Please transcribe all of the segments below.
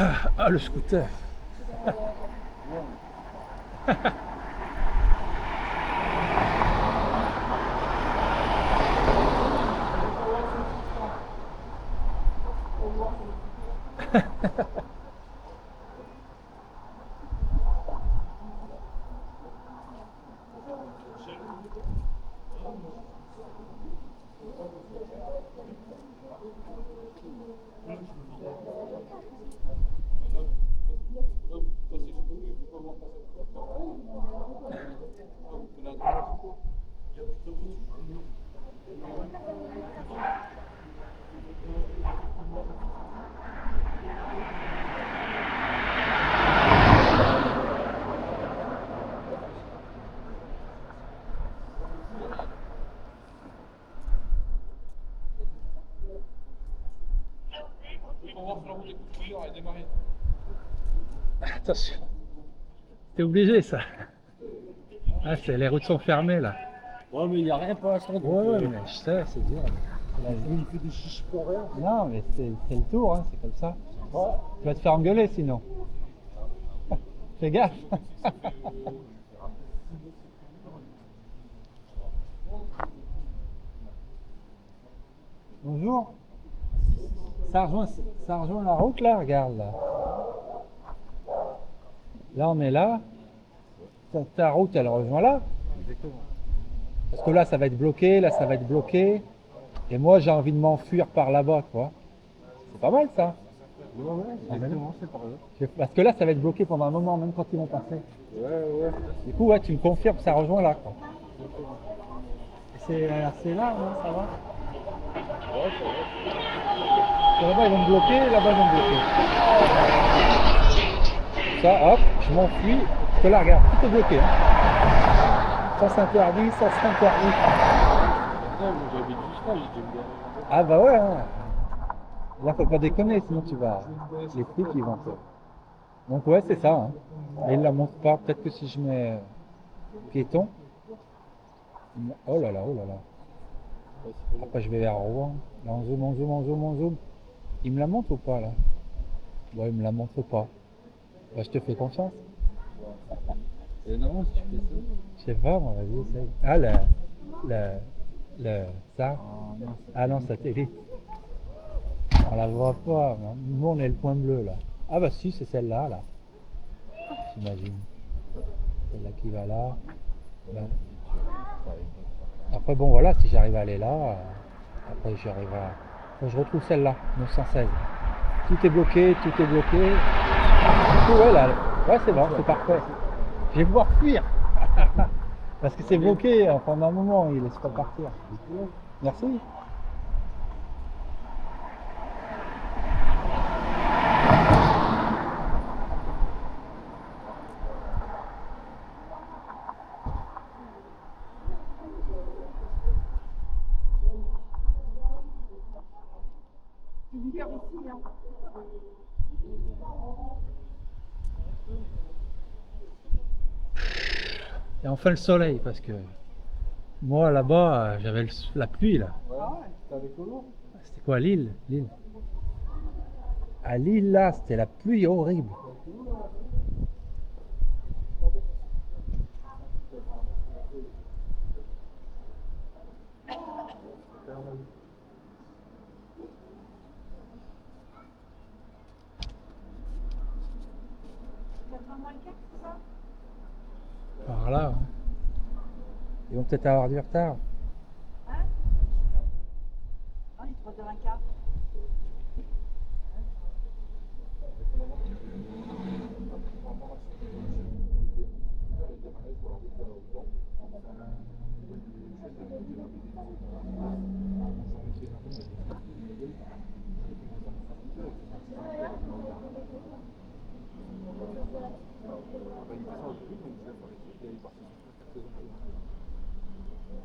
Ah, le scooter. Attention, t'es obligé ça. Ah, les routes sont fermées là. Ouais, mais il n'y a rien pour l'instant. Ouais, mais je sais, c'est dur. Il fait des chiches pour rien. Non, mais c'est le tour, hein, c'est comme ça. Ouais. Tu vas te faire engueuler sinon. Fais gaffe. Bonjour. Ça rejoint la route là, regarde là. Là on est là. Ta route elle rejoint là. Exactement. Parce que là ça va être bloqué, là ça va être bloqué. Et moi j'ai envie de m'enfuir par là-bas quoi. C'est pas mal ça. Ouais, exactement, c'est par là. Parce que là ça va être bloqué pendant un moment, même quand ils vont passer. Ouais. Du coup ouais tu me confirmes que ça rejoint là quoi. C'est là, non, ça va. Ouais, ça va. Là-bas ils vont me bloquer, là-bas ils vont me bloquer. Ça, hop, je m'enfuis. Parce que là regarde, tout est bloqué. Hein. Sens interdit, sens interdit. Non, mais j'habite juste là, j'ai déjà me Ah bah ouais, hein. Là faut pas déconner, sinon tu vas. Les flics ils vont te. Donc ouais c'est ça. Hein. Mais ils la montrent pas. Peut-être que si je mets piéton. Oh là là, oh là là. Après je vais vers Rouen. Là on zoom, on zoom, on zoom, on zoom. Il me la montre ou pas là? Ouais il me la montre pas. Bah je te fais confiance. Et non, si tu fais ça. Je sais pas moi, vas-y essaye. Ah ça. Ah non satellite. On la voit pas. Nous on est le point bleu là. Ah bah si c'est celle-là là. J'imagine. Celle-là qui va là. Là. Après bon voilà, si j'arrive à aller là, après j'arrive à. Faut que je retrouve celle-là, 916. Tout est bloqué, tout est bloqué. Du coup ouais là, ouais c'est bon, c'est parfait. Je vais pouvoir fuir. Parce que c'est bloqué pendant un moment, il laisse pas partir. Merci. Et enfin le soleil, parce que moi là-bas, j'avais la pluie là. Ouais, t'es avec Lolo. C'était quoi Lille? Lille. À Lille là, c'était la pluie horrible. Par là. Hein. Ils vont peut-être avoir du retard. Hein? Ah, il est 3h15.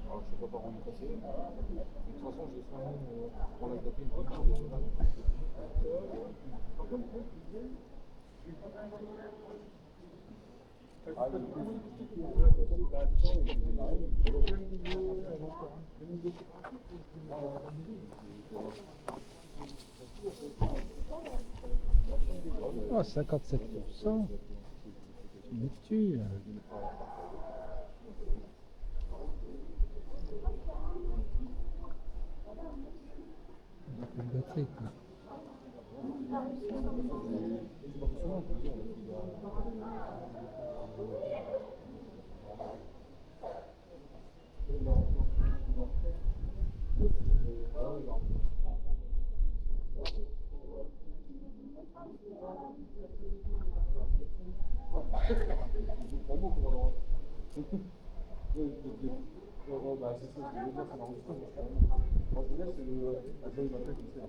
Alors, je sais pas par où on est passé. De toute façon, j'ai 5 minutes pour la taper une fois. Oh, 57%. Tu me tues. Une batterie, quoi. Bah, c'est ça, je veux dire, ça m'enregistre pas, moi, je veux dire, c'est la jolie batterie qui sert.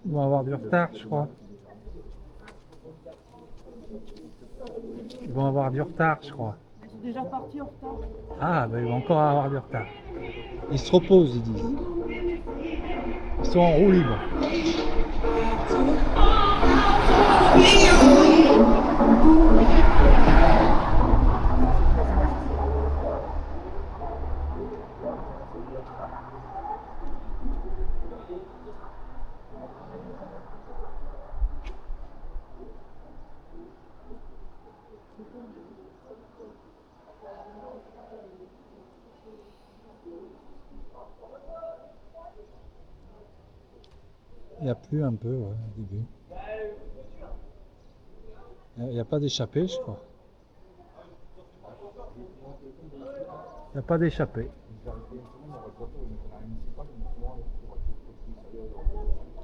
Ils vont avoir du retard, je crois. Ils vont avoir du retard, je crois. Ils sont déjà partis en retard. Ah, ben ils vont encore avoir du retard. Ils se reposent, ils disent. Ils sont en roue libre. Il y a plu un peu, ouais, au début. Il n'y a pas d'échappée, je crois. Il n'y a pas d'échappée.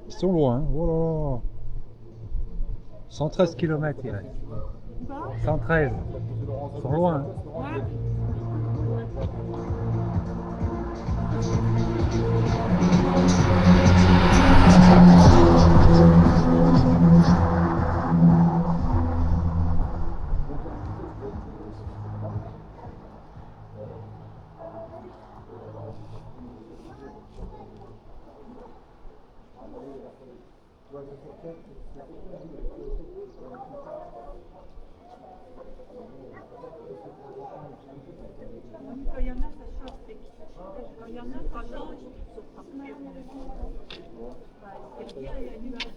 Ils sont loin, oh là là. 113 km il reste. 113. Ils sont loin. Hein. Quand il y en a, ça chauffe. Quand il y en a, ça change. C'est bien, il y a une nuage.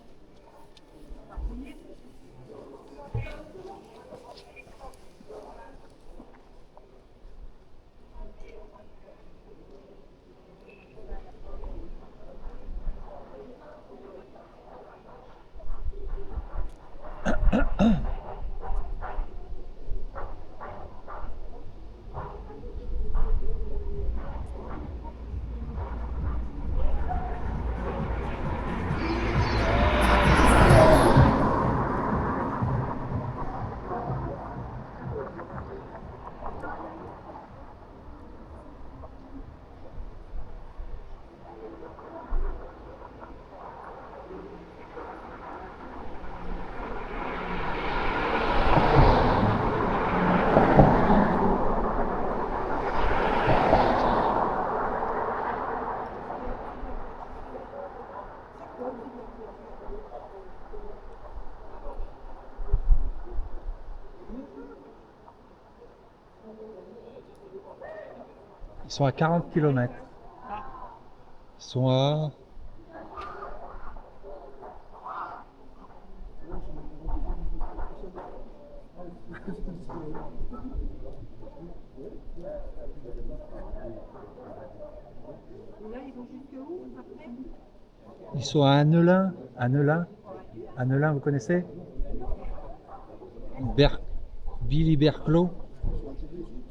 Ils sont à 40 km. Ils sont à... Là, ils vont jusque où après? Ils sont à Annelin. Annelin. Annelin, vous connaissez? Billy-Berclos.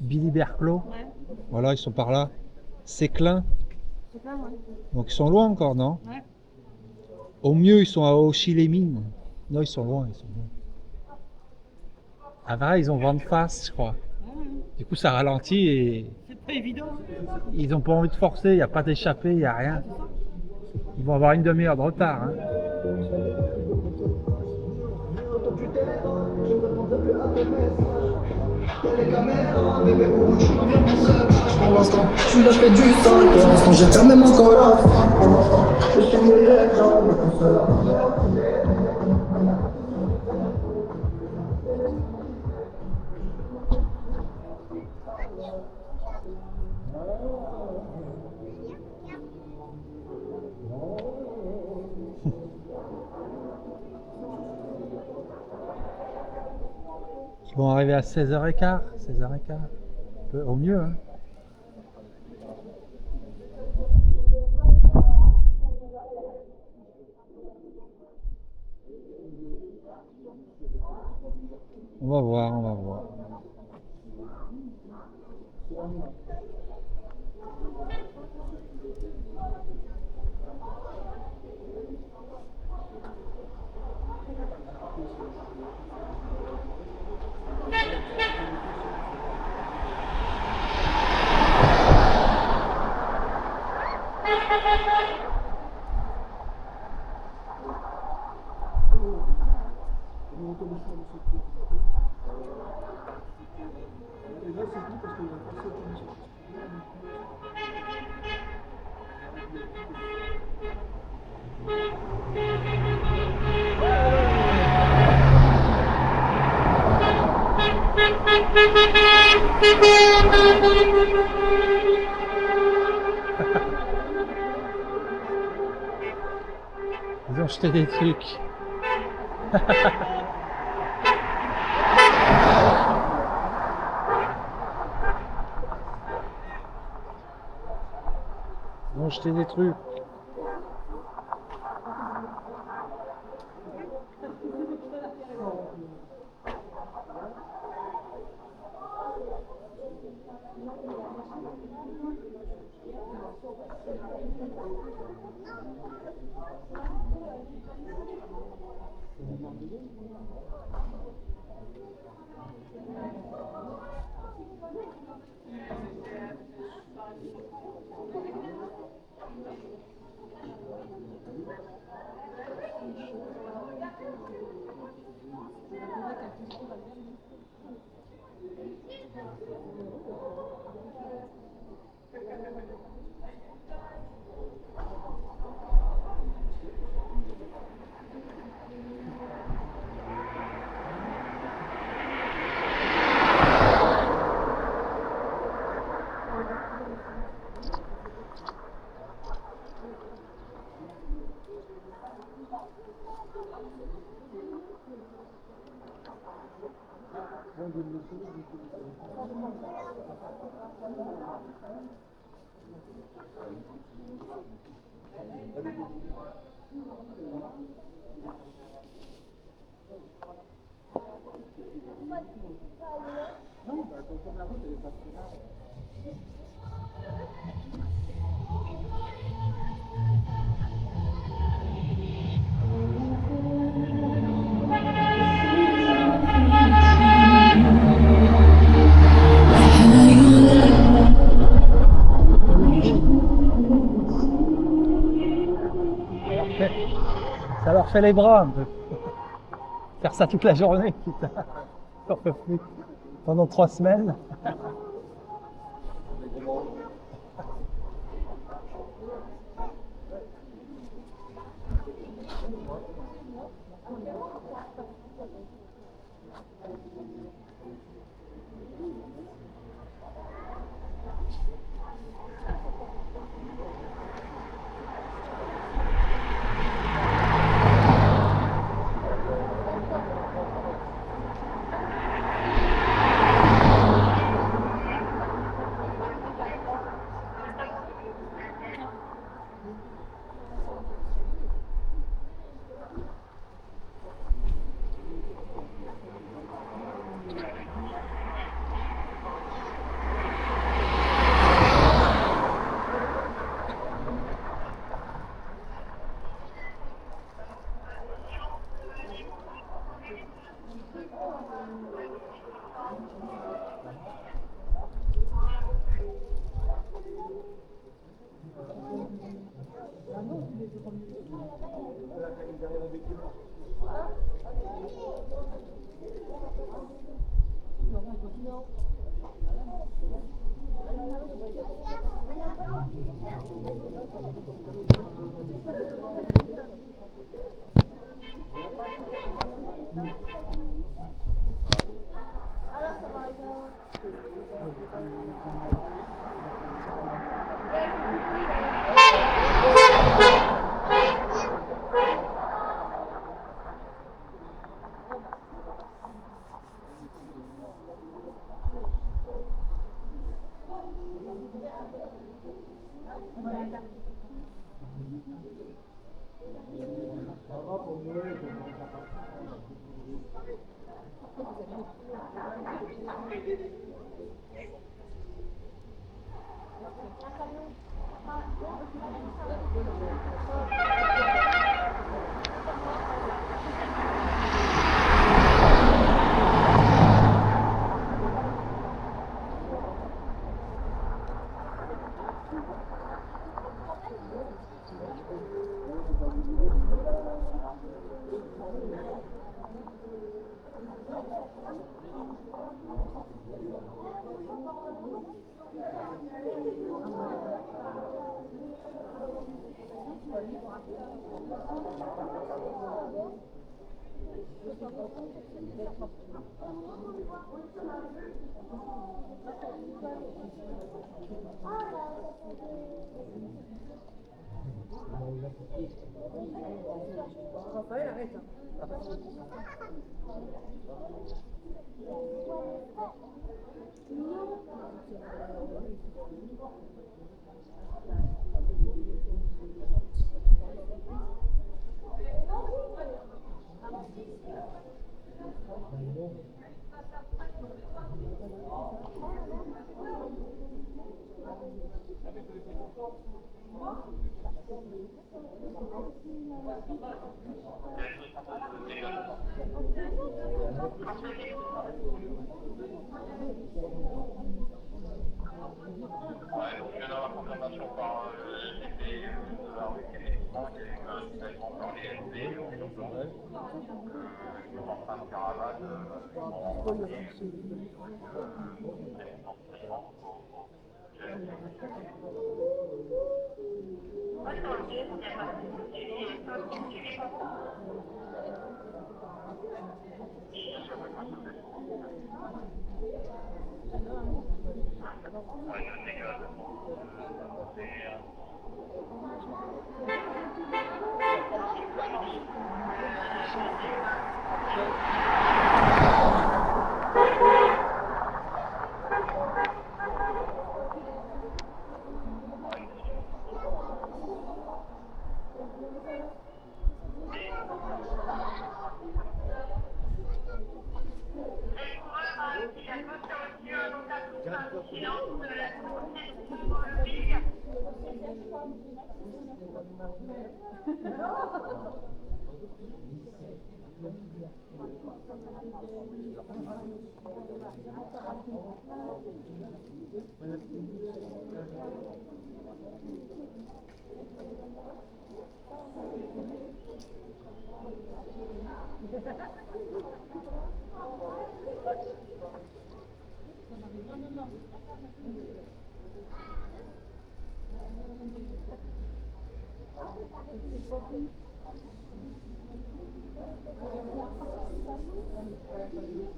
Billy-Berclos. Ouais. Voilà, ils sont par là. Séclin. C'est ça, ouais. Donc ils sont loin encore, non? Ouais. Au mieux, ils sont à Auchy-les-Mines. Non, ils sont loin, ils sont loin. À Varennes, ils ont vent de face, je crois. Ouais. Du coup, ça ralentit et C'est pas évident. ils n'ont pas envie de forcer, il n'y a pas d'échappée, il n'y a rien. Ils vont avoir une demi-heure de retard. Hein. Pour l'instant, je suis là, je fais du sang. Pour l'instant, j'ai quand même encore là. Je suis mouillé, j'en veux tout cela. Ils vont arriver à 16h15, 16h15. Au mieux. Hein. On va voir, on va voir. Ils ont jeté des trucs. Ils ont jeté des trucs. Ça leur fait les bras un peu. Faire ça toute la journée, putain. J'en peux plus. Pendant 3 semaines.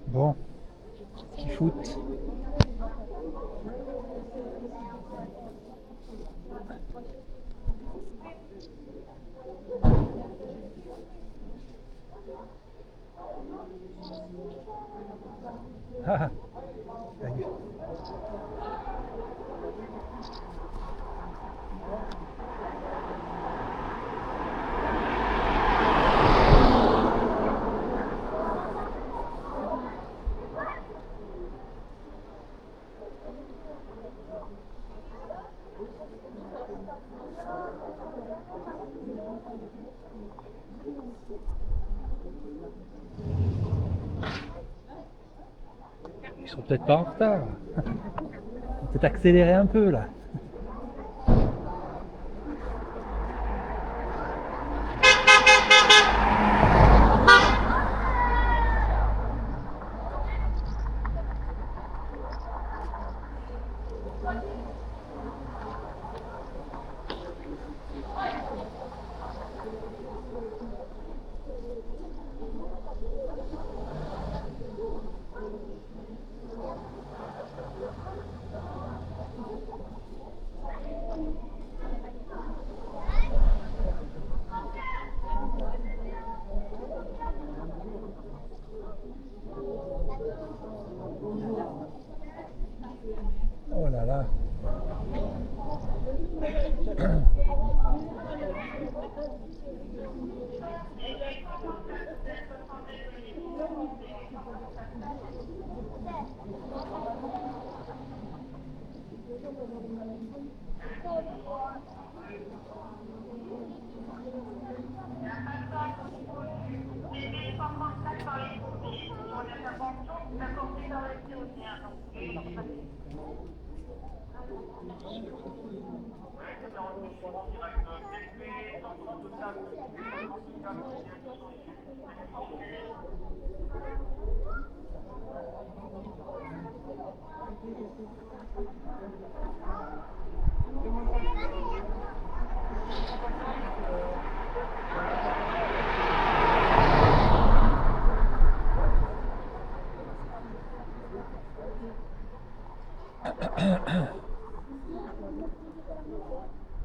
Bon, qu'ils foutent. Ah, ta gueule. Ils sont peut-être pas en retard. On peut accélérer un peu là. Oh là là.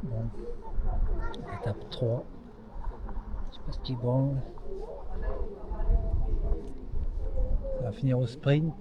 Bon. Étape 3. Je sais pas ce qui branle. Ça va finir au sprint.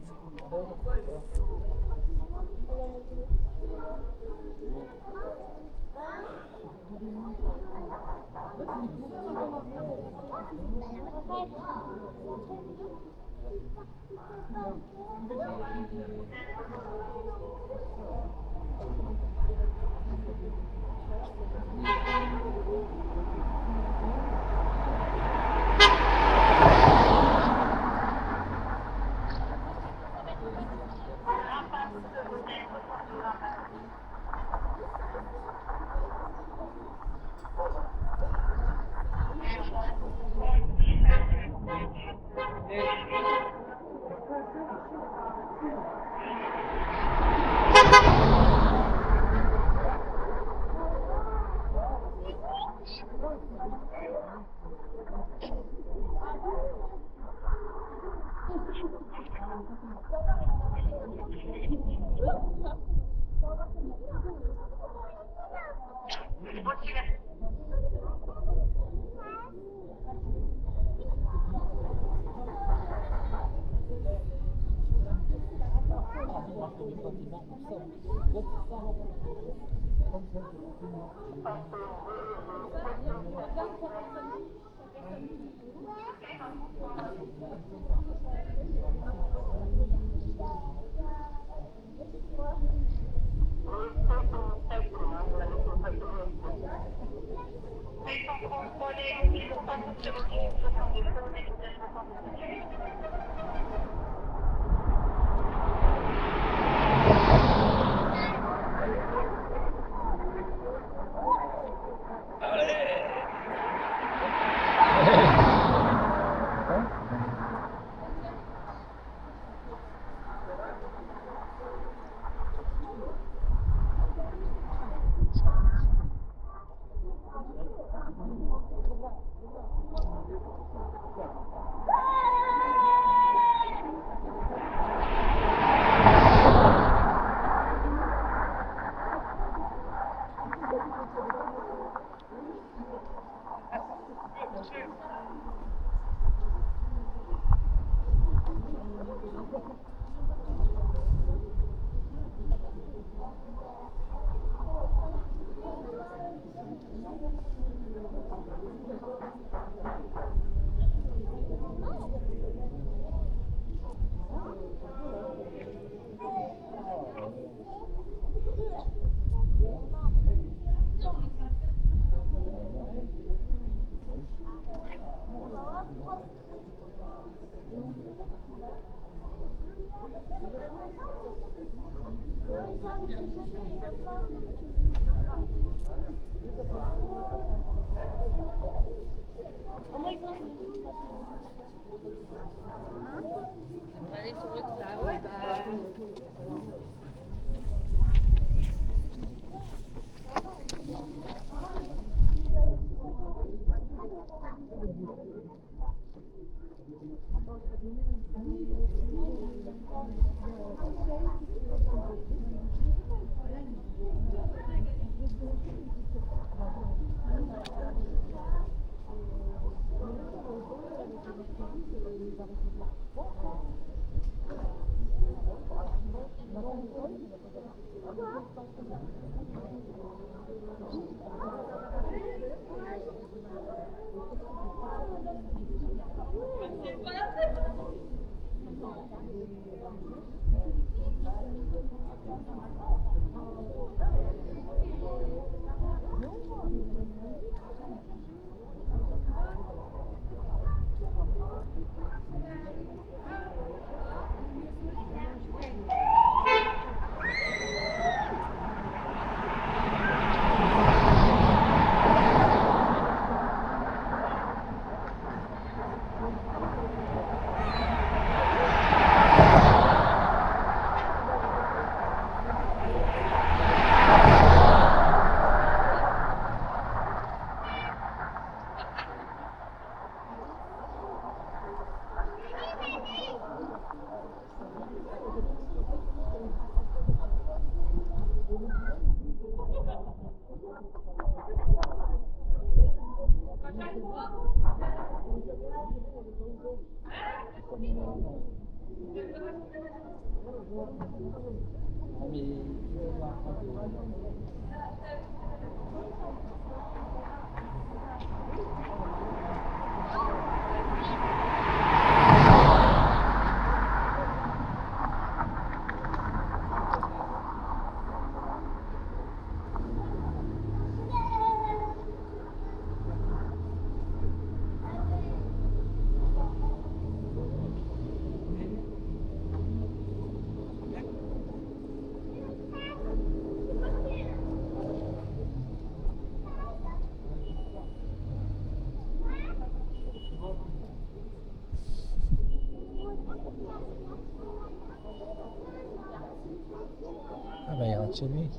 Ah ben il rentre chez lui.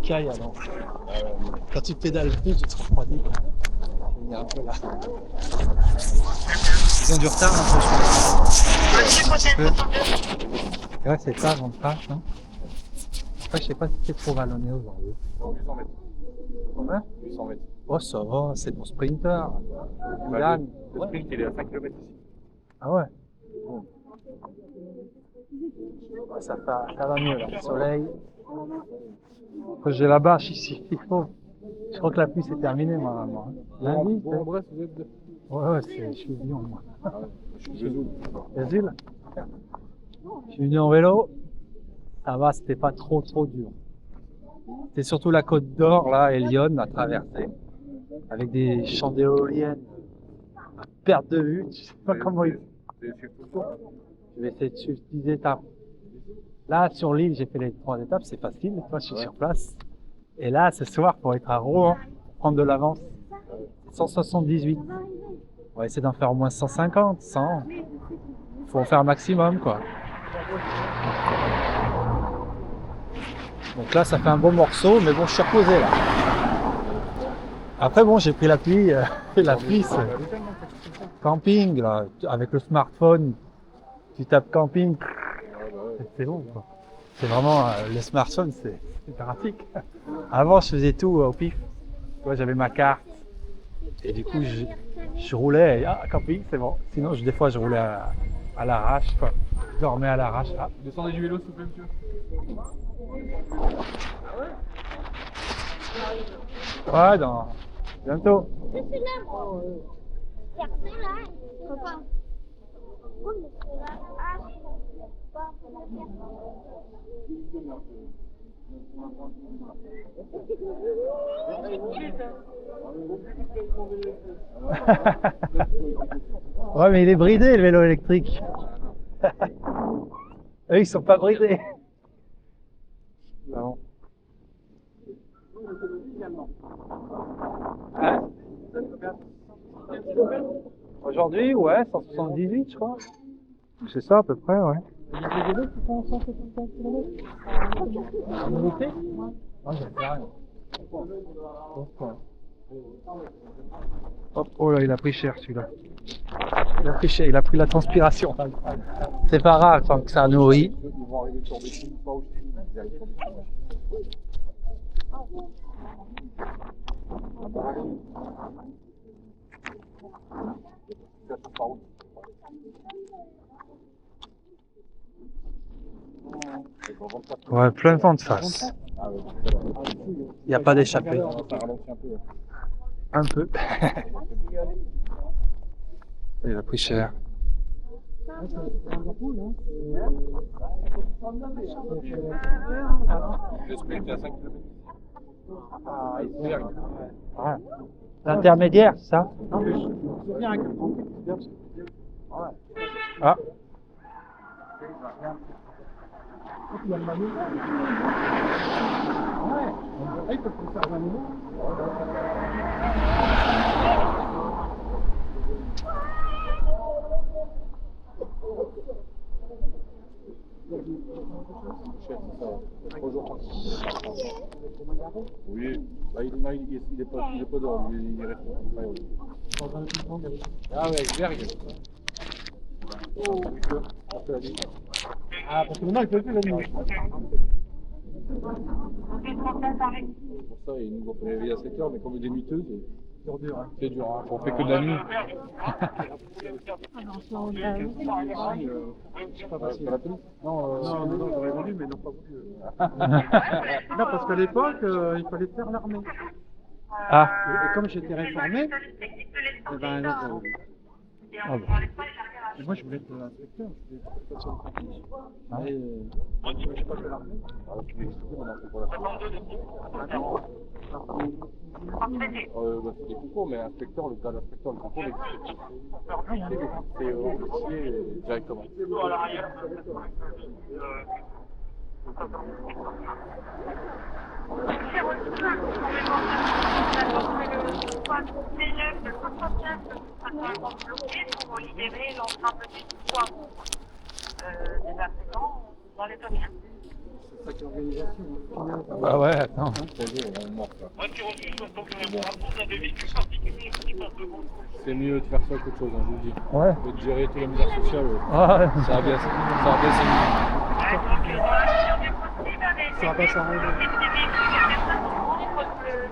Caille alors. Quand tu pédales plus, tu te refroidis. Il y a un peu là. Ils ont du retard un peu, je pense. Ouais, c'est tard, on crache, non? Après, je sais pas si c'est trop vallonné aujourd'hui. 800 mètres. Combien? 800 mètres. Oh, ça va, c'est mon sprinter. Bah, Yann. le sprint, il est à 5 km ici. Ah ouais? Bon. Ouais, ça va mieux là, le soleil. Après, j'ai la bâche ici, il faut. Je crois que la pluie s'est terminée normalement. Hein. Lundi, Bon, en bref, vous êtes de... ouais, je suis venu en moi. Je suis Vesoul. Vesoul. Je suis venu en vélo. Ça va, c'était pas trop dur. C'était surtout la côte d'Or là et Lyon à traverser. Avec des champs d'éoliennes à perte de vue. Je sais pas comment ils. C'est tout le tour. Je vais essayer de suivre 10 étapes. Là, sur l'île, j'ai fait les 3 étapes, c'est facile. Moi, je suis sur place. Et là, ce soir, pour être à Rouen, prendre de l'avance, 178. On va essayer d'en faire au moins 150, 100. Faut en faire un maximum, quoi. Donc là, ça fait un bon morceau, mais bon, je suis reposé là. Après, bon, j'ai pris la pluie. La pluie, c'est camping, là, avec le smartphone. Tu tapes camping. C'est bon, quoi. C'est vraiment le smartphone, c'est pratique. Avant, je faisais tout au pif. Tu vois, j'avais ma carte et du coup, je roulais. Et, camping, c'est bon. Sinon, des fois, je roulais à l'arrache. Quoi. Je dormais à l'arrache. Ah. Descendez du vélo, s'il vous plaît, monsieur. Ouais, dans bientôt. Ouais, mais il est bridé le vélo électrique. Eux, ils sont pas bridés. Non. Hein? Aujourd'hui, ouais, 178, je crois. C'est ça à peu près, ouais. Il y a des vélos qui font 175 km? En été? Ah, j'en sais rien. Hop, oh là, il a pris cher celui-là. Il a pris cher, il a pris la transpiration. C'est pas rare tant que ça nourrit. Ils vont arriver sur des films, pas aussi. Ils arrivent sur des films. Ça passe par où? Ouais, plein vent de face. Il n'y a pas d'échappée. Ça ralentit un peu. Un peu. Il a pris cher. Le sprint est à 5 km. Ah, il se Ah. L'intermédiaire, c'est ça? Ah. Cher, c'est ça. 3 jours. Oui. Bah, il est pas dehors, il reste. Ah ouais, Berg. Ah, parce que maintenant, il peut plus la nuit. Pour ça, ils nous ont fait réveiller à 7 heures, mais comme des nuiteuses, C'est dur, hein. c'est dur. Hein. On fait que de la nuit. C'est pas Pas facile. la police. Non, j'aurais voulu, mais ils n'ont pas voulu. Non, parce qu'à l'époque, il fallait faire l'armée. Ah, Et comme j'étais réformé, eh ben, ah bon. et moi je voulais être inspecteur, je voulais être patient de pratique. Mais j'ai pas fait l'armée. Alors, tu m'expliques maintenant, c'est pour la c'est des concours, mais inspecteur, le cas d'inspecteur, le concours n'existe pas. C'est officier directement. Pour libérer l'ensemble du pouvoir des affluents dans les domaines. C'est ça qui est l'organisation. Bah ouais, attends. 3 jours, on mort. C'est mieux de faire ça qu'autre chose, hein, je vous le dis. Ouais. Que de gérer toute la misère sociale, Ah, ça va bien s'arranger. Ça va pas s'arranger.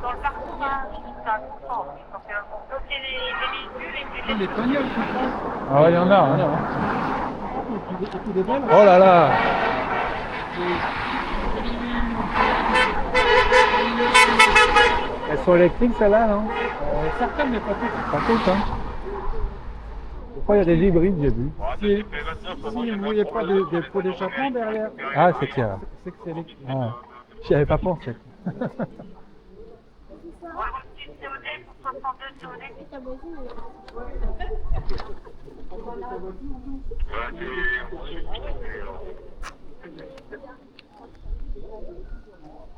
Dans le parcours, ça comprend. Donc, on bloquait les véhicules et puis Les bagnoles, je pense. ah ouais, il y en a. Hein. Et puis des belles. Oh là là. Elles sont électriques celles-là, non? Certaines, mais pas toutes. Pas toutes, hein. Des fois, il y a des hybrides, j'ai vu. Si vous ne voyez pas des pots d'échappement derrière, Ah, c'est clair. c'est que c'est électrique. Ah. J'y avais pas pensé.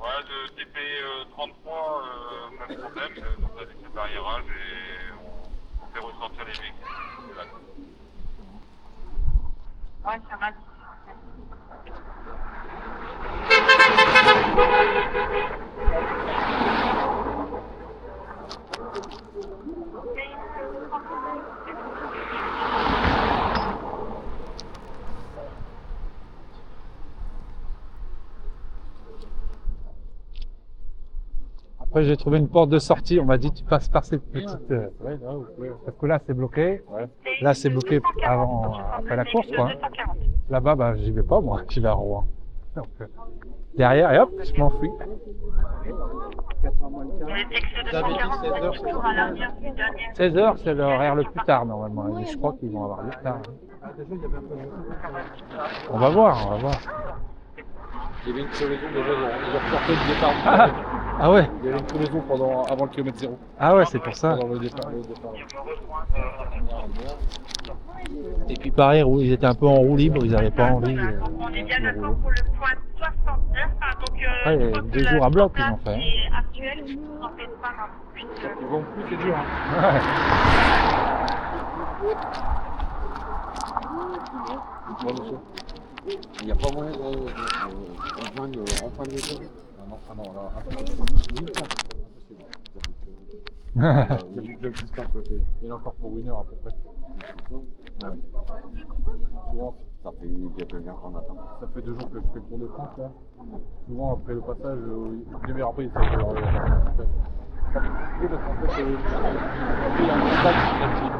Ouais, de TP33, même problème, donc avec le barriérage et on fait ressortir les véhicules. ouais, ça va. Après, j'ai trouvé une porte de sortie. On m'a dit, tu passes par cette petite. Ouais, là, vous pouvez. Parce que là, c'est bloqué. Ouais. Là, c'est bloqué après la course, quoi. Là-bas, bah, j'y vais pas, moi. J'y vais à Rouen. Donc, derrière, et hop, je m'enfuis. 4 moins le quart. Vous avez dit 16 heures, 16h, c'est l'horaire le plus tard, normalement. Mais je crois qu'ils vont avoir du retard. Ah, déjà, il y avait un peu de On va voir, on va voir. Il y avait une crevaison déjà, ils ont reporté le départ. Ah ouais, Il y avait une crevaison avant le kilomètre 0. ah ouais, c'est pour ça. Pendant le départ. Et puis pareil, ils étaient un peu en roue libre, ils n'avaient pas envie. On est bien d'accord pour le point 69. Donc, Ouais, je pense 2 que jours la à bloc, mise en ils ont place fait. qui est actuelle, n'en fait pas un plus. Ils vont plus, c'est dur. Hein. Ouais. Dites-moi, monsieur. Il n'y a pas moyen de rejoindre en fin de l'été. Non, là, impossible. Il est encore pour 1 heure à peu près. Souvent, ça fait bientôt 1 heure qu'on attend. Ça fait 2 jours que je fais le tour de France là. Souvent après le passage, une demi-heure après, il s'agit de ça fait compliqué parce qu'en fait, il y a un contact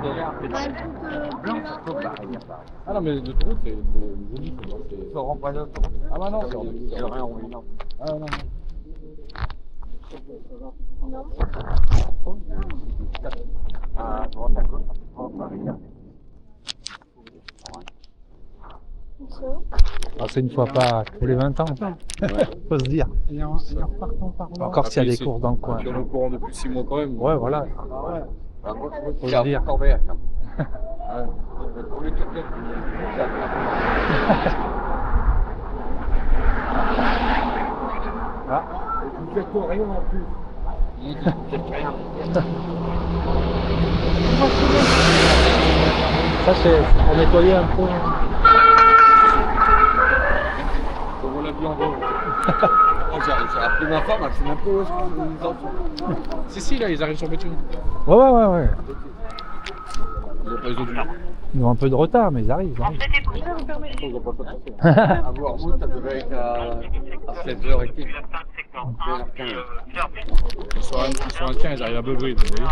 derrière. Blanc, ça coupe, bah, il y a pas. Ah non, mais de tout c'est joli. C'est rend pas neuf. Ah bah non, c'est rien en non. Ah non, non. Ah, bon, d'accord. Ah, c'est une fois pas tous les 20 ans. Faut se dire. Et en repartant par là. Encore s'il y a des courses dans le coin. On est au courant depuis 6 mois quand même. Ouais, voilà. Ah ouais. Faut le dire. Ah. Tu fais quoi, rien en plus. Ça, c'est pour nettoyer un peu. J'ai appelé ma femme, elle sait même pas où est-ce qu'ils en sont. Si, là, ils arrivent sur Béthune. Ouais. Ils ont dû. Ils ont un peu de retard, mais ils arrivent. On fait des bouchées, vous fermez les Ils ont pas le choix de passer. À Bournemouth, ça devait être à 16h et quelques. la fin de secteur 1, puis fermé. Ils sont à 15, ils arrivent à Beuvry, vous voyez.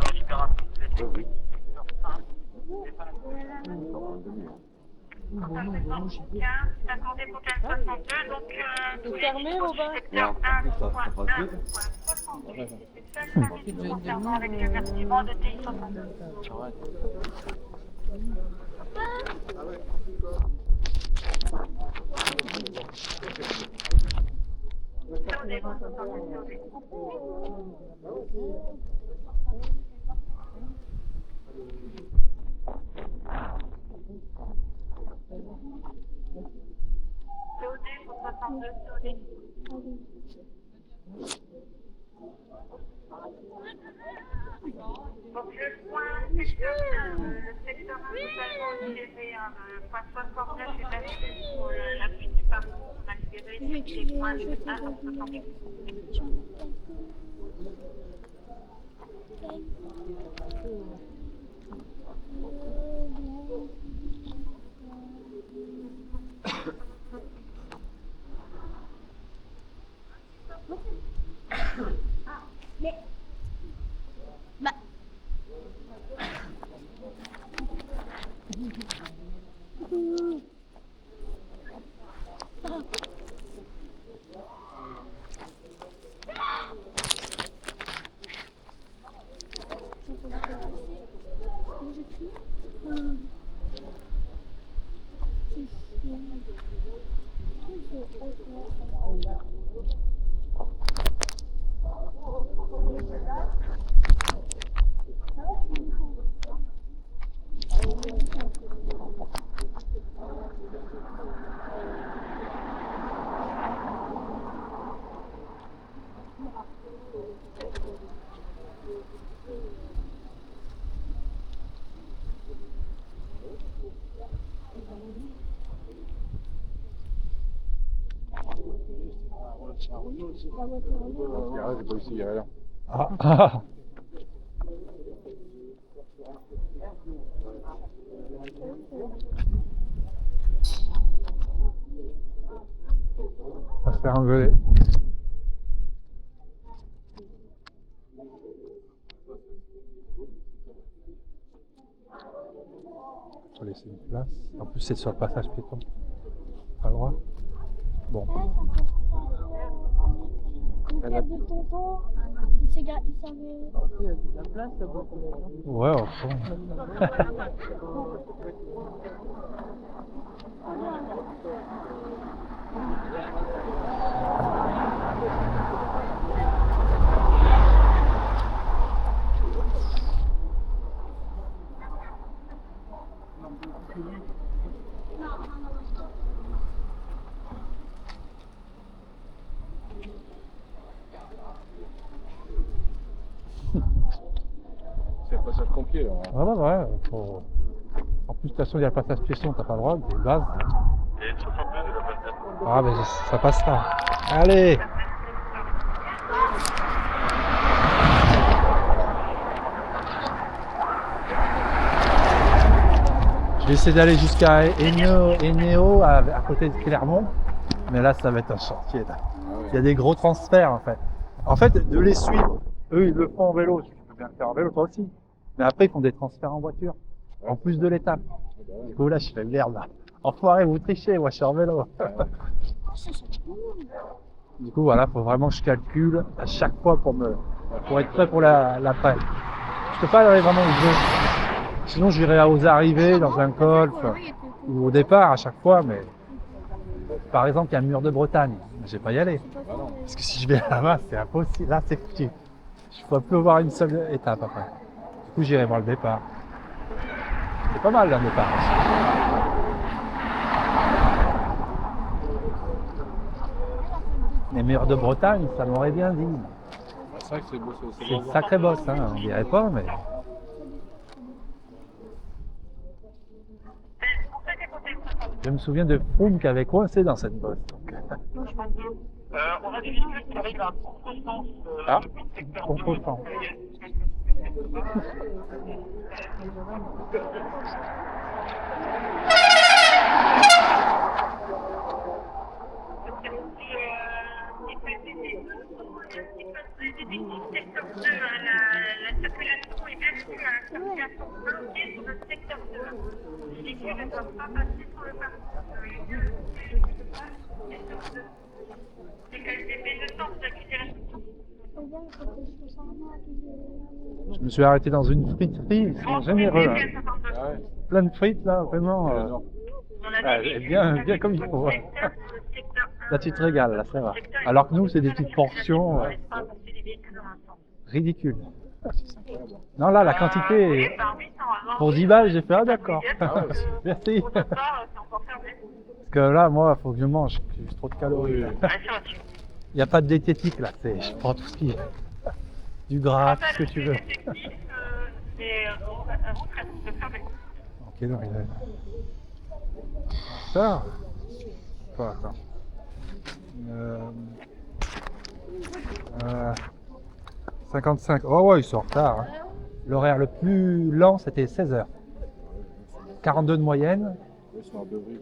Attendez pour qu'elle 62, donc tous les niveaux du secteur 1.1, concernant avec le versement de TI 62. COD, 62, COD. Donc le point secteur 1, le secteur 1 totalement libéré, le point 69 est basé sur la suite du parcours, on a libéré les points 1 à 68. J'ai pas réussi, il y a rien. Ah. On va se faire engueuler. Faut laisser une place. En plus, c'est sur le passage piéton. Pas le droit. Bon. Le cas de tonton, il savait. Ouais, au fond. C'est le passage pompier là. Ouais. Faut... En plus, de toute façon, il y a le passage piéton, t'as pas le droit, c'est une base. Et 62 de la place d'Athènes. Ah, mais ça passera. Allez! Je vais essayer d'aller jusqu'à Eneo à côté de Clermont. Mais là, ça va être un chantier. Là. Il y a des gros transferts en fait. En fait, de les suivre, eux ils le font en vélo. Tu peux bien le faire en vélo toi aussi. Mais après, ils font des transferts en voiture. En plus de l'étape. Du coup, là, je fais merde là. Enfoiré, vous trichez, moi je suis en vélo. Du coup, voilà, faut vraiment que je calcule à chaque fois pour être prêt pour l'après. Je peux pas aller vraiment où je veux. Sinon, j'irai aux arrivées, dans un golf, ou au départ à chaque fois, mais par exemple, il y a un mur de Bretagne. Je vais pas y aller. Parce que si je vais là-bas, c'est impossible. Là, c'est foutu. Je ne pourrais plus voir une seule étape après. Du coup, j'irai voir le départ. C'est pas mal, le départ. Les murs de Bretagne, ça m'aurait bien dit. C'est vrai que c'est beau, C'est une sacrée bosse, hein, on dirait pas, mais... Je me souviens de Froome qui avait coincé dans cette bosse. Donc... On a des véhicules qui arrivent à contresens. Ah, secteur contresens. La circulation est maintenue à la circulation bloquée sur le secteur 2. Les véhicules ne doivent pas passer sur le parcours. C'est que le temps de quitter la station. Je me suis arrêté dans une friterie, ils sont généreux. Hein. Ah ouais. Plein de frites là, vraiment. Bien comme il faut. Ouais. Là tu te régales, là ça va. Alors que nous c'est des petites portions ridicules. Non là la quantité est... Pour 10 balles j'ai fait ah d'accord. Merci. Parce que là moi faut que je mange, j'ai trop de calories. Il n'y a pas de diététique là, je prends tout ce qui est du gras, tout ce que tu veux. Ok, donc ça. Quoi, attends. 55. Oh ouais, ils sont en retard. Hein. L'horaire le plus lent, c'était 16h. 42 de moyenne. Ils sont à Beuvry.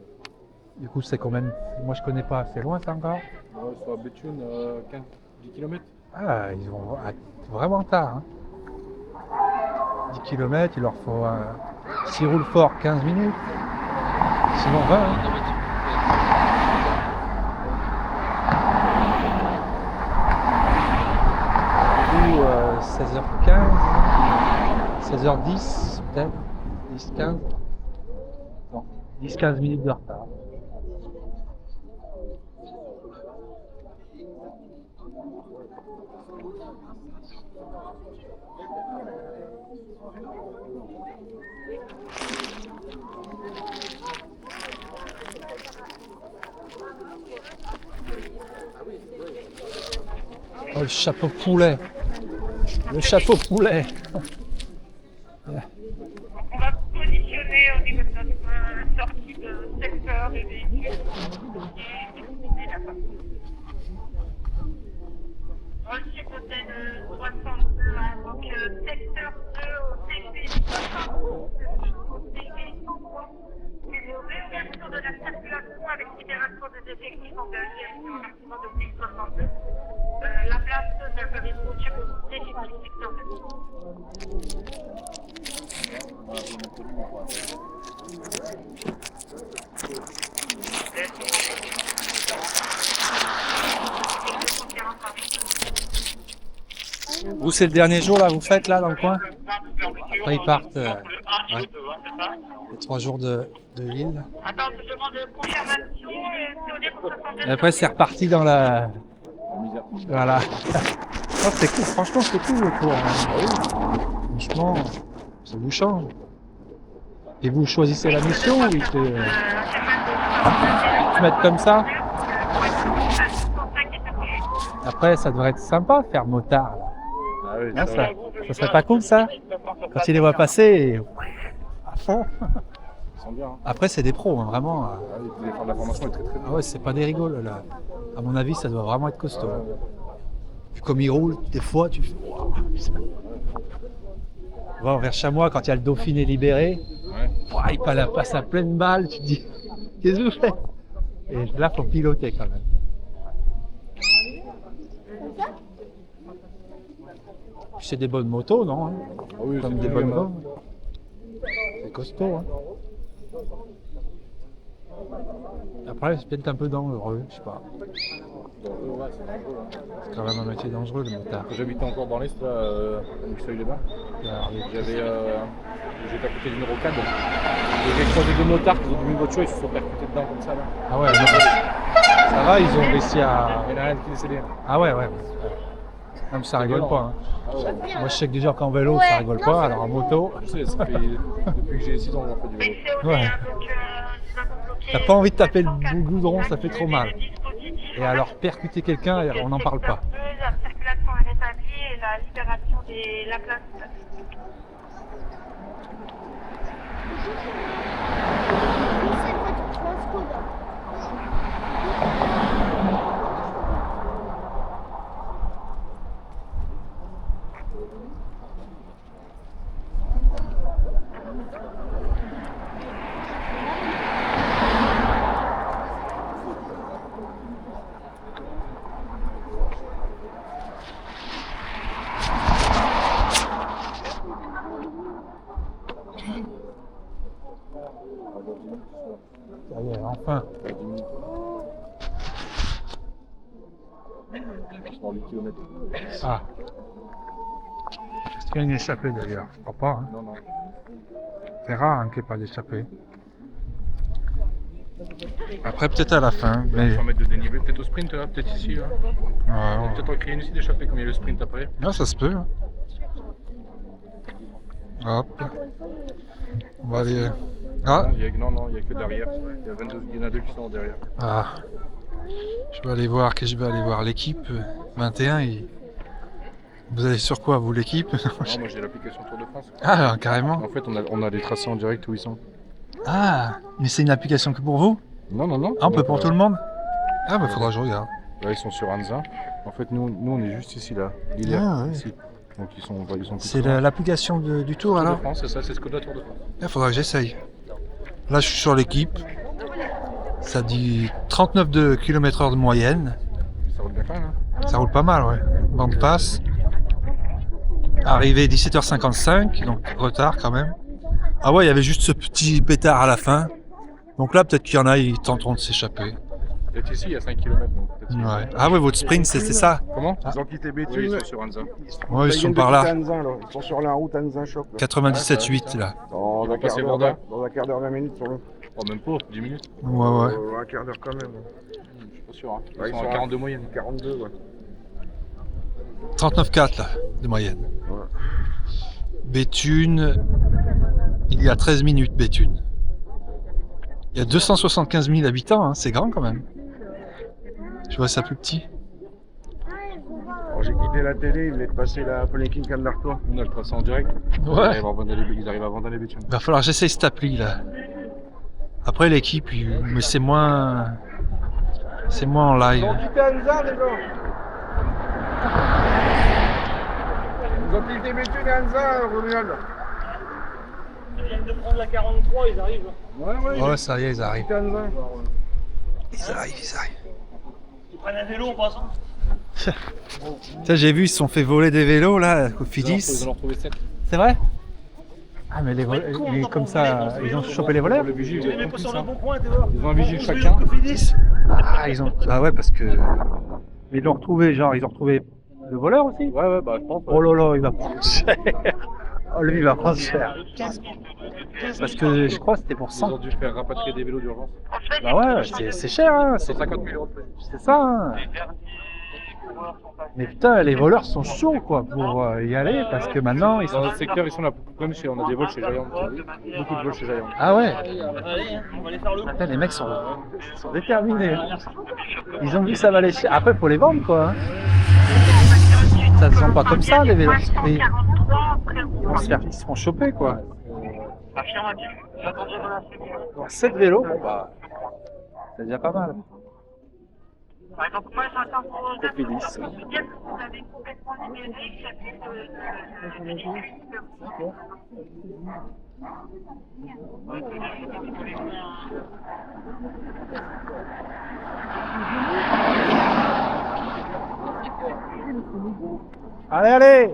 Du coup, c'est quand même... Moi, je connais pas. C'est loin, ça, encore? Ouais, ils sont à Béthune, 10 km. Ah, ils vont vraiment tard. Hein. 10 km, il leur faut... S'ils roulent fort, 15 minutes. Sinon, 20. Hein. Du coup, 16h15, 16h10, peut-être. 10-15. Non, 10-15 minutes de retard. Oh, le chapeau poulet. Le chapeau poulet. On va vous positionner au niveau de notre sortie de secteur des véhicules et là-bas. Ensuite, hôtel 62, donc secteur 2 au TP 62. C'est le réouverture de la circulation avec libération des effectifs engagés sur un maximum de 62. La place de la réouverture au déficit secteur 2. Vous, c'est le dernier jour là, vous faites là dans le coin? Après, ils partent les 3 jours de l'île. Attends, je demande confirmation Et après, c'est reparti dans la. Voilà. Oh, c'est cool. Franchement, c'est cool le cours. Hein. Franchement, ça vous change. Et vous choisissez la mission ou ils te mettent comme ça? Après, ça devrait être sympa faire motard. Là. Ah oui, Là, ça serait pas cool ça? Quand ils les voient passer à fond. Ils sont bien. Hein. Après, c'est des pros, hein, vraiment. Ah oui, l'effort de la formation est très très bien. Ah ouais, c'est pas des rigoles là. À mon avis, ça doit vraiment être costaud. Vu comme ils roulent, des fois, tu fais waouh. Va vers Chamois, quand il y a le Dauphiné libéré, ouah, il passe à pleine balle, tu te dis, qu'est-ce que vous faites? Et là, faut piloter quand même. C'est des bonnes motos, non? Ah oui, Comme c'est des bien, bonnes hein. gommes. C'est costaud, hein. Après, c'est peut-être un peu dangereux, je sais pas. Ouais, c'est dangereux, hein. C'est quand même un métier dangereux, le motard. Quand j'habitais encore dans l'Est, là, à Luxeuil-les-Bains, j'étais à côté d'une rocade. Et j'ai croisé deux motards qui ont mis une voiture, ils se sont percutés dedans comme ça. Là. Ah ouais, non. Ça va, ils ont réussi à... Il y en a un qui est décédé. Ah ouais, ouais. Non, mais ça rigole pas. Hein. Ah ouais. Moi, je sais que déjà qu'en vélo, ça rigole pas, alors en moto... Je sais, ça fait depuis que j'ai 6 ans qu'on fait du vélo. Ouais. T'as pas envie de taper le goudron, ça fait trop mal. Et alors, percuter quelqu'un, on n'en parle pas. La circulation est rétablie et la libération de la place. km. Ah. Est-ce qu'il y a une échappée d'ailleurs? Je crois pas. Hein. Non, non. C'est rare hein, qu'il n'y ait pas d'échappée. Après, peut-être à la fin. Mais... 100 mètres de dénivelé, peut-être au sprint là, peut-être ici. Là. Ouais, Peut-être en créer une ici d'échappée comme il y a le sprint après. non, ça se peut. Hein. Hop. On va aller. Ah, Non, il y a que derrière. Il y en a deux qui sont derrière. ah. Je vais aller voir l'équipe 21. Vous allez sur quoi, vous, l'équipe? Non, moi j'ai l'application Tour de France. Ah, carrément. En fait, on a des tracés en direct où ils sont. Ah, mais c'est une application que pour vous? Non, non, non. Ah, on peut pour tout le monde? Ah, bah faudra que je regarde. Là, ils sont sur Anza. En fait, nous on est juste ici, là. Ah, ouais. Ici. Donc ils sont C'est l'application du Tour Tour de alors? France, c'est ça, c'est Skoda Tour de France. Il faudra que j'essaye. Là, je suis sur l'équipe. Ça dit 39 km/h de moyenne. Ça roule bien quand même, hein. Ça roule pas mal, ouais. Bande passe. Arrivé 17h55, donc retard quand même. Ah ouais, il y avait juste ce petit pétard à la fin. Donc là, peut-être qu'il y en a, ils tenteront de s'échapper. Peut-être ici, il y a 5 km. Donc Ouais. Ah ouais, votre sprint, c'est ça? Comment? Ah. Ils ont quitté Béthune. Oui, ils sont sur Anza. Ouais, ils sont par là. Ils sont sur la route Anza-Choc. 97,8 là. Dans un passer quart d'heure, Bordeaux. dans un quart d'heure, 20 minutes sur le. Oh, même pas, 10 minutes. Ouais, ouais. Un quart d'heure quand même. Je suis pas sûr. Hein. Ouais, Ils sont à 42 moyenne. 42, ouais. 39,4 là, de moyenne. Ouais. Béthune, il y a 13 minutes Béthune. Il y a 275 000 habitants, hein, c'est grand quand même. Je vois ça plus petit. Alors, j'ai quitté la télé, ils venaient de passer la Polékin Cannes d'Artois. On a le tracé en direct. Ouais. Ils arrivent à vendre les Béthune. Il va falloir que j'essaye cette appli là. Après l'équipe, mais c'est moins en live. Ils ont quitté Anza, les gens. Ils ont quitté Béthune et Anza, Romuald. Ils viennent de prendre la 43, ils arrivent. Ouais, ça y est, ils arrivent. Quitté Anza. Ils arrivent. Ils prennent un vélo en passant. Tiens, j'ai vu, ils se sont fait voler des vélos là, au Ils en Fidis. ont retrouvé 7. C'est vrai? Ah, mais comme ça, ils ont chopé les voleurs? Le vigile, Tu ils les ont mets pas compris sur ça. le bon coin, t'es voir. Ils ont un vigile chacun. Ah ouais, parce que. Mais ils l'ont retrouvé, genre, ils ont retrouvé le voleur aussi? Ouais, bah je pense. Oh là là, il va prendre cher. Oh, lui, il va prendre cher. Parce que je crois que c'était pour Ils 100. ont dû faire rapatrier des vélos d'urgence. Bah ouais, c'est cher, hein. C'est 150 000 euros de plus. c'est ça, hein. Mais putain, les voleurs sont chauds, quoi, pour y aller, parce que maintenant, ils Dans sont. notre secteur, ils sont là. Comme on a des vols chez Giant. Beaucoup de vols chez Giant. Ah ouais? Allez, hein, on va aller faire le coup. Putain, les mecs sont déterminés. Ils ont vu que ça valait cher. Après, faut les vendre, quoi. Hein. Ça se vend pas comme ça, les vélos. Mais ils se font choper, quoi. 7 vélos, bon, bah, c'est déjà pas mal. Par exemple, moi, j'entends pour vous Fidis. dire que vous avez complètement numérique, il y a plus de Allez!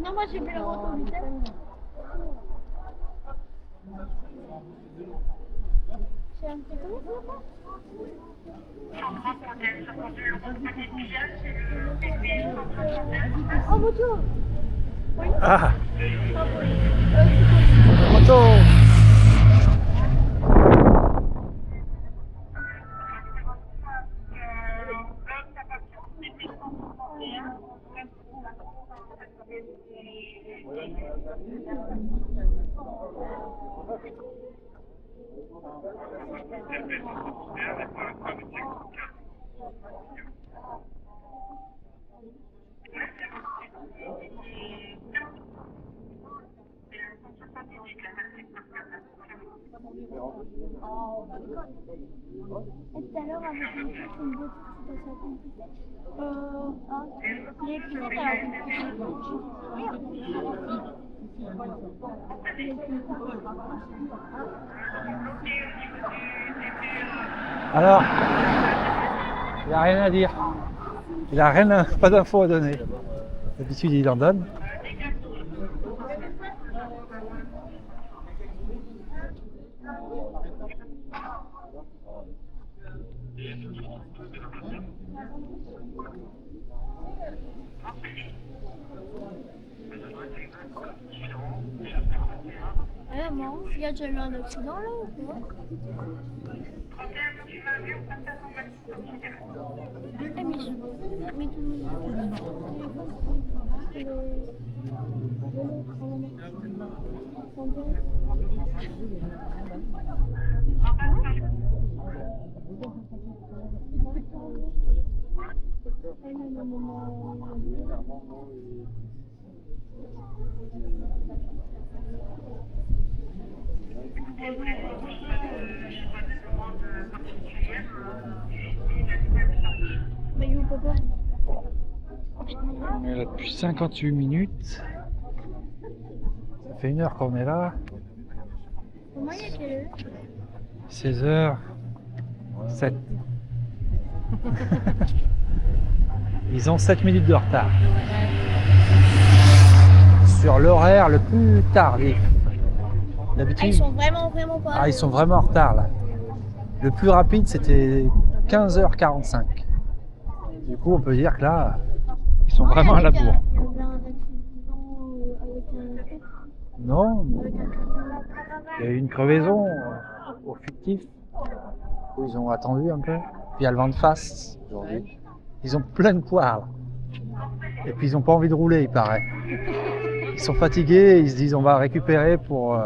Non, moi j'ai fait le retour du thème. C'est un petit peu ça? En moto. Oui. Ah, moto. Et tout à l'heure, avec une boutique, c'est pas ça compliqué. Les pilotes, Alors, il n'y a rien à dire. Il n'a rien, pas d'infos à donner. D'habitude, il en donne. Maman, il y a déjà eu un accident là ou pas? Mais tout mais où papa? On est là depuis 58 minutes. Ça fait 1 heure qu'on est là. Comment il y a quelle heure? 16h07. Ils ont 7 minutes de retard. Sur l'horaire le plus tardif. D'habitude, Ils sont vraiment pas. ah, ils sont vraiment en retard là. Le plus rapide c'était 15h45. Du coup on peut dire que là, ils sont vraiment à la bourre. Il y avait un accident avec un. Non, il y a eu une crevaison au fictif. Où ils ont attendu un peu. Puis il y a le vent de face aujourd'hui. Ils ont plein de poires. Et puis ils n'ont pas envie de rouler, il paraît. Ils sont fatigués, ils se disent on va récupérer pour...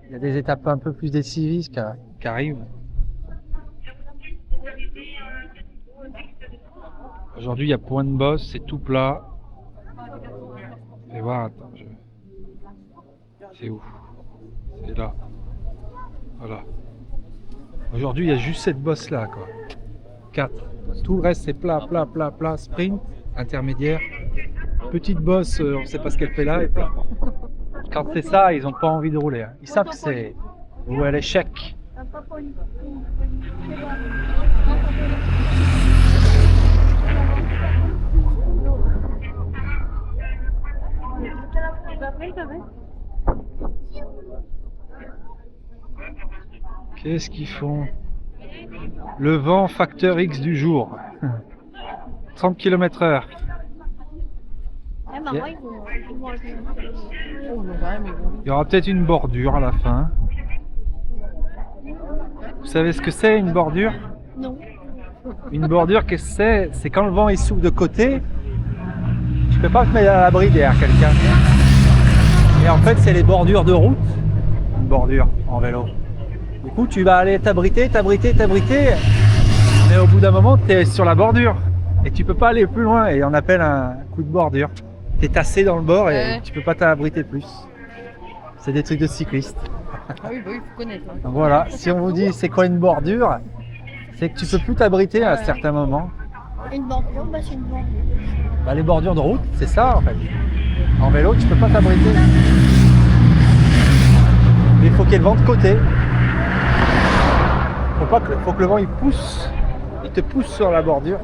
Il y a des étapes un peu plus décisives qui arrivent. Aujourd'hui il y a point de bosse, c'est tout plat. Je vais voir, attends. C'est où? C'est là. Voilà. Aujourd'hui il y a juste cette bosse là quoi. 4. Tout le reste c'est plat, sprint, intermédiaire. Petite bosse, on ne sait pas ce qu'elle fait là et plat. Quand c'est ça, ils n'ont pas envie de rouler. Ils savent que c'est ou à l'échec. Qu'est-ce qu'ils font? Le vent facteur X du jour. 30 km/h. Eh, maman, ils vont Il y aura peut-être une bordure à la fin. Vous savez ce que c'est une bordure? Non. Une bordure, qu'est-ce que c'est? C'est quand le vent il souffle de côté, tu peux pas te mettre à l'abri derrière quelqu'un. Et en fait, c'est les bordures de route. Une bordure en vélo. Du coup, tu vas aller t'abriter, mais au bout d'un moment, tu es sur la bordure et tu peux pas aller plus loin. Et on appelle un coup de bordure. Tu es tassé dans le bord et tu peux pas t'abriter plus. C'est des trucs de cyclistes. Ah oui, bah oui, faut connaître. Donc voilà, si on vous dit c'est quoi une bordure, c'est que tu peux plus t'abriter à certains moments. Une bordure, bah c'est une bordure. Bah, les bordures de route, c'est ça en fait. En vélo, tu peux pas t'abriter. Mais il faut qu'il y ait le vent de côté. Faut que le vent il pousse, il te pousse sur la bordure.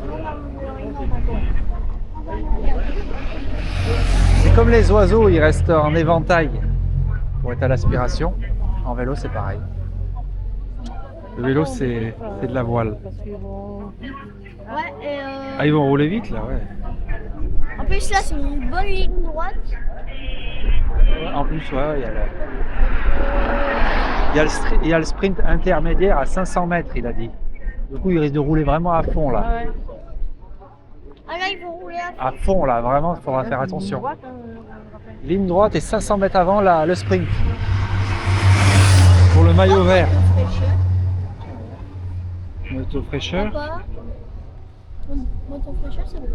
C'est comme les oiseaux, ils restent en éventail pour être à l'aspiration. En vélo, c'est pareil. Le vélo, c'est de la voile. Ouais, et Ah, ils vont rouler vite là, ouais. en plus là c'est une bonne ligne droite. En plus, ouais, il y a le sprint intermédiaire à 500 mètres, il a dit. Du coup, il risque de rouler vraiment à fond là. Ah là ils vont rouler à fond. À fond là, vraiment, il faudra faire attention. Ligne droite et 500 mètres avant le sprint. Pour le maillot vert. Moto fraîcheur, Moto fraîcheur, c'est bon.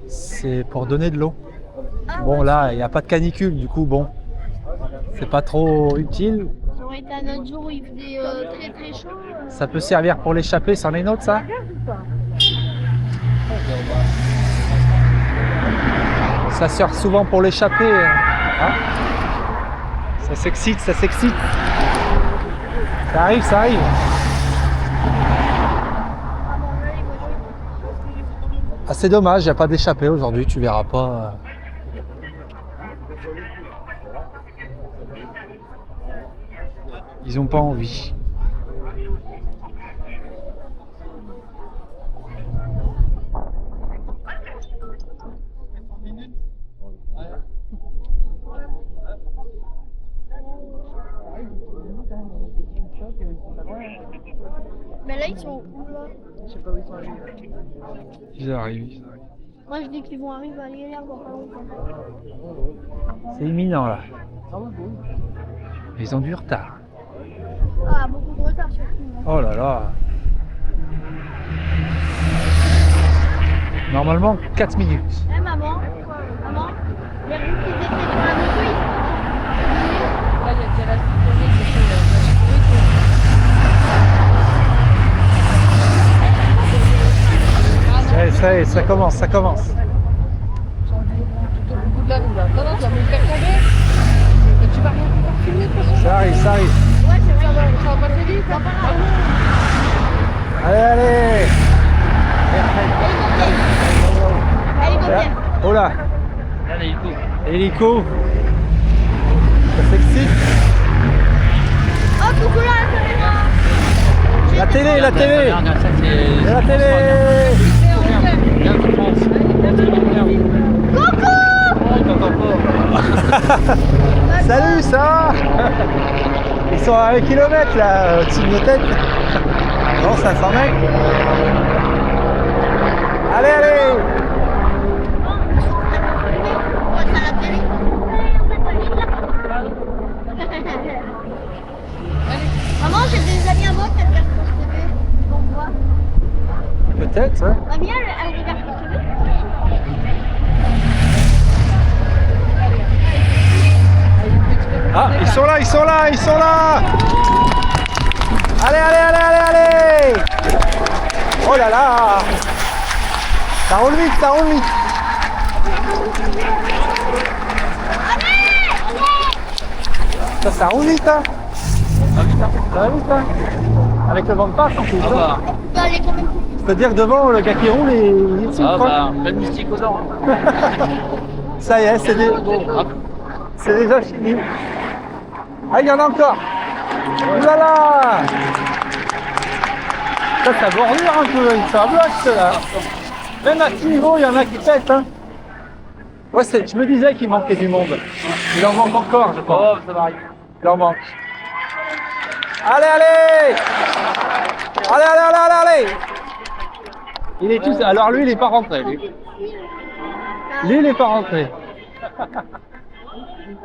c'est pour donner de l'eau. Ah, Bon ouais, là, il n'y a pas de canicule, du coup, bon, c'est pas trop utile. ça aurait été un autre jour où il faisait très très chaud. Ça peut servir pour l'échappée, c'en est nôtre ça? Ça sert souvent pour l'échappée. Hein. Ça s'excite, ça s'excite. Ça arrive, ça arrive. Ah, c'est dommage, il n'y a pas d'échappée aujourd'hui, tu verras pas. Ils n'ont pas envie. Mais là ils sont où là? Je sais pas où ils sont allés. Ils arrivent, ils arrivent. Moi je dis qu'ils vont arriver à l'hiver dans pas longtemps. C'est imminent là. Ils ont du retard. Ah, beaucoup de retard surtout. Oh là là. Normalement 4 minutes. Eh maman, maman, les roues qui étaient dans la moto, ils sont Là, il y a déjà la citoyenne qui fait Ça y est, ça commence, ça commence. tout au bout de la roue là. Non, non, tu vas me le faire tomber. Et tu vas rien pouvoir filmer de toute façon. Ça arrive, ça arrive. Ouais, c'est vrai. Ça va passer vite. Hein. Allez, allez. Hélicoptère. Oh là. Hélico. Ça s'excite. Oh, coucou là, la caméra. La télé, la télé. Et la télé. Salut, ça va? Ils sont à 1 km là, au-dessus de nos têtes. Non, 500 mètres. Allez, allez. Ouais, c'est à la télé. Maman, j'ai des amis à moi qui regardent France TV. Ils vont me voir. Peut-être, ouais. Mamie, elle regarde France TV. Ah, ils sont là, ils sont là, ils sont là. Allez, allez, allez, allez, allez. Oh là là. Ça roule vite, ça roule vite. Ça roule vite, hein. Ça va vite, hein. Avec le vent de passe en plus. Dans les combien? Je peux dire que devant, le gars qui roule, il est dessus, je crois. Pas de mystique aux dents. Ça y est, c'est déjà fini. Ah, il y en a encore. Ouh là là. Ça bordure un peu, ça bloque ceux-là. Même à ce niveau, il y en a qui pètent. Hein. Ouais, je me disais qu'il manquait du monde. Il en manque encore, je pense. Oh, ça va arriver. Il en manque. Allez, allez. Allez, allez, allez, allez, allez. Il est tout... Alors lui, il n'est pas rentré. Lui, il n'est pas rentré.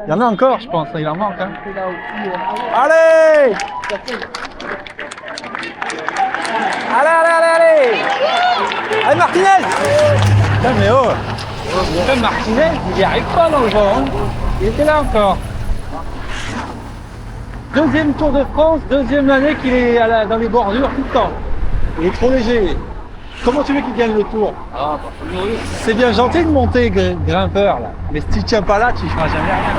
Il y en a encore, je pense. Il en manque. Hein. Allez. Allez, allez, allez, allez. Allez, Martinez. Putain, mais oh. Putain, Martinez, il n'y arrive pas dans le vent. Hein. Il était là encore. Deuxième Tour de France, deuxième année qu'il est dans les bordures tout le temps. Il est trop léger. Comment tu veux qu'il gagne le tour? C'est bien gentil de monter grimpeur là, mais si tu tiens pas là, tu ne feras jamais rien.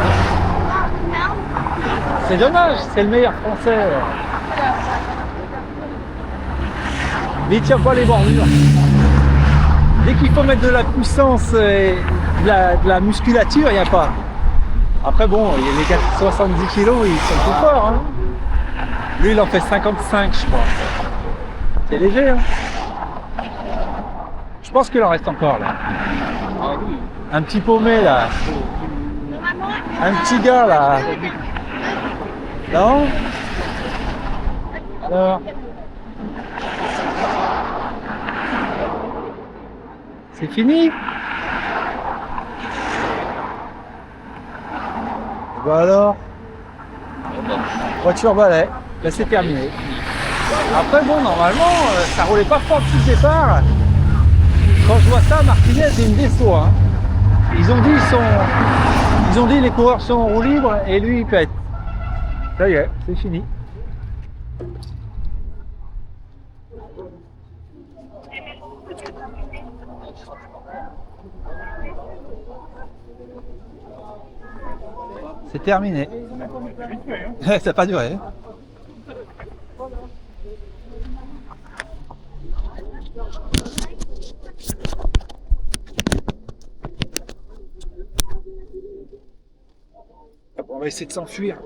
C'est dommage, c'est le meilleur français. Mais il tient pas les bordures. Dès qu'il faut mettre de la puissance et de la musculature, il n'y a pas. Après bon, les gars de 70 kg, ils sont plus forts. Hein. Lui, il en fait 55, je crois. C'est léger, hein. Je pense qu'il en reste encore là. Ah oui. Un petit paumé là. Un petit gars là. Non? Alors? C'est fini? Bah alors? Voiture balai. Là c'est terminé. Après bon, normalement, ça roulait pas fort depuis le départ. Quand je vois ça, Martinez, il me déçoit. Hein. Ils ont dit les coureurs sont en roue libre et lui il pète. Ça y est, c'est fini. C'est terminé. Ça n'a pas duré. On va essayer de s'enfuir.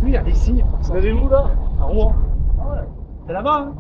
Fuir d'ici. Vous avez où là? À Rouen. C'est là-bas, hein.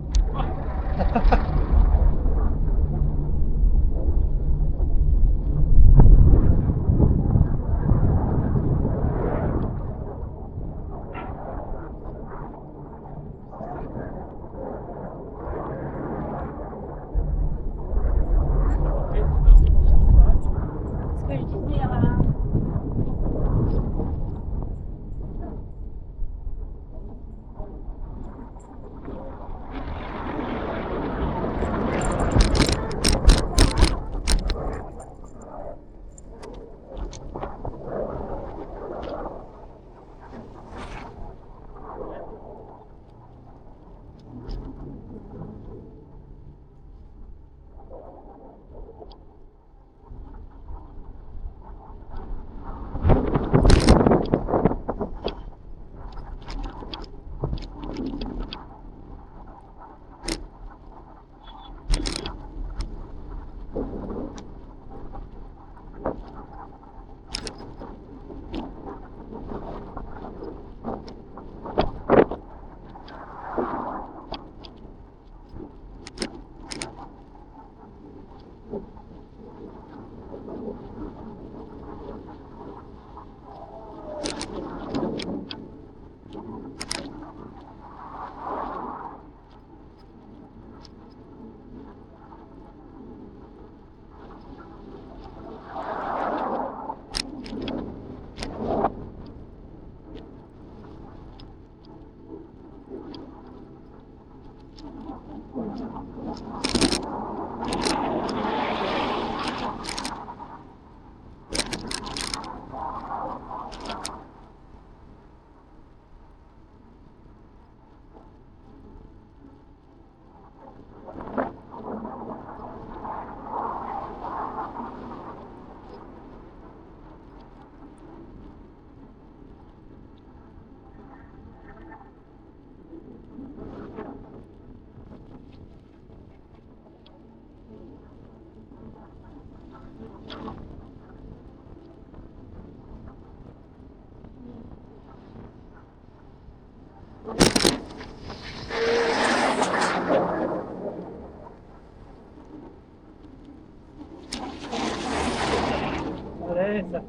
Allez, ça.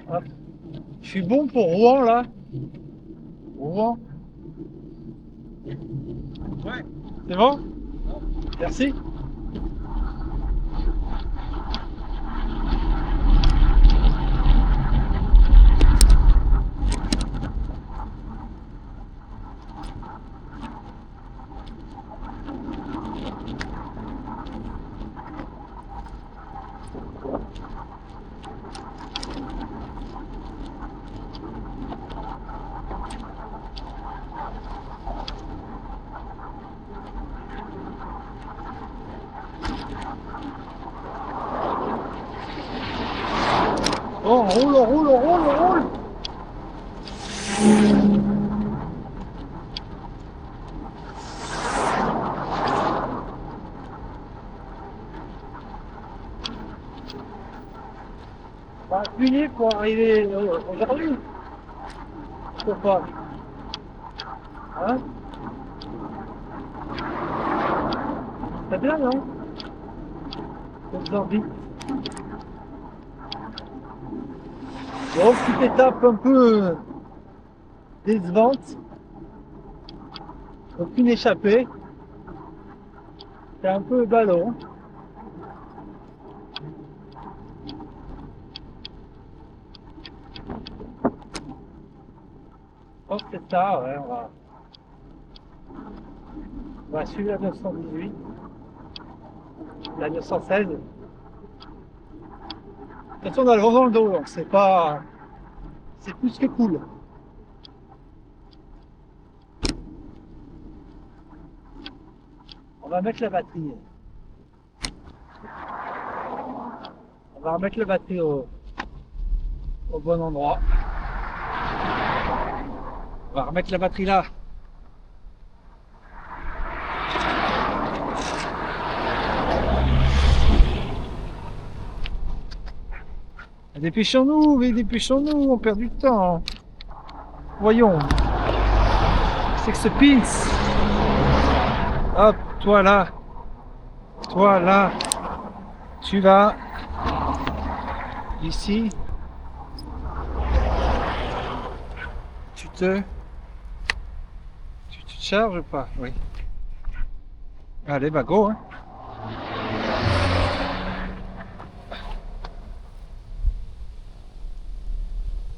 Hop. Je suis bon pour Rouen là. Rouen. Ouais. C'est bon? Merci. Oh, on roule, on roule, on roule, on roule. On va punir pour arriver aujourd'hui. Pourquoi? Hein? C'est bien, non? Comme vite. Bon, petite étape un peu décevante. Aucune échappée. C'est un peu ballon. Je pense que c'est ça, ouais, on va suivre la 918. La 916. De toute façon, on a le vent dans le dos, donc c'est pas... C'est plus que cool. On va mettre la batterie. On va remettre la batterie au bon endroit. On va remettre la batterie là. Dépêchons-nous, mais dépêchons-nous, on perd du temps. Voyons. C'est que ce pince. Hop, toi là. Toi là. Tu vas ici. Tu te charges ou pas? Oui. Allez, bah go, hein.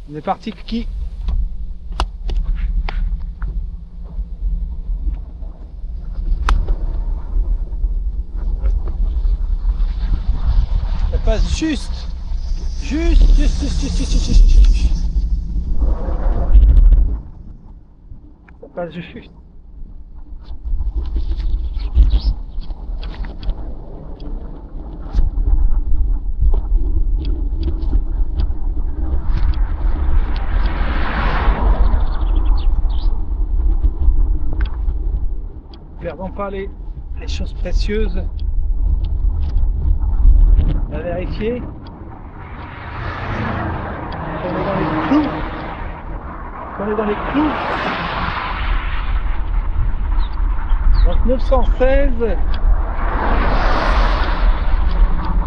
On est parti, Kiki. Ça passe juste. Juste. Ça passe juste. pas les choses précieuses à vérifier. On est dans les clous. On est dans les clous. Donc 916.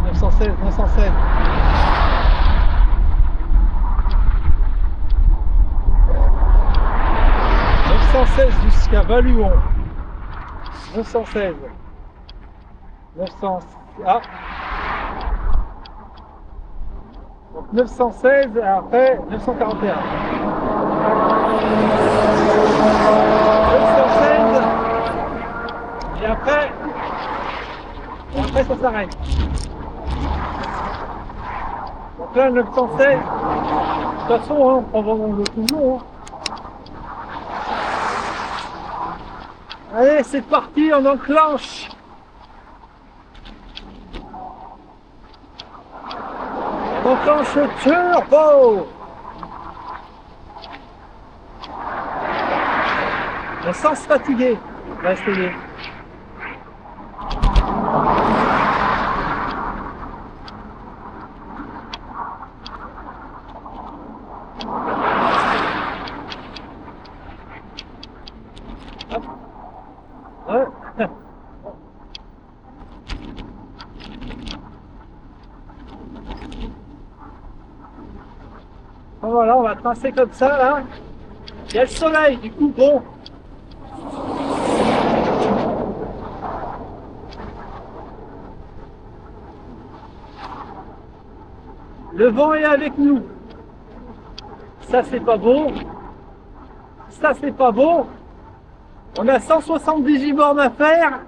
916, 916. 916 jusqu'à Valuon. 916. 900. Ah. Donc 916 et après 941. 916 et après ça s'arrête. Donc là 916, de toute façon on prend vraiment le tout long. Allez, c'est parti, on enclenche. On enclenche le turbo. Mais sans se fatiguer. On va essayer. Hop. Ouais. Bon, voilà, on va tracer comme ça là. Il y a le soleil, du coup, bon. Le vent est avec nous. Ça, c'est pas beau. Ça, c'est pas beau. On a 178 bornes à faire.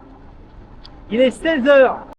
Il est 16 h.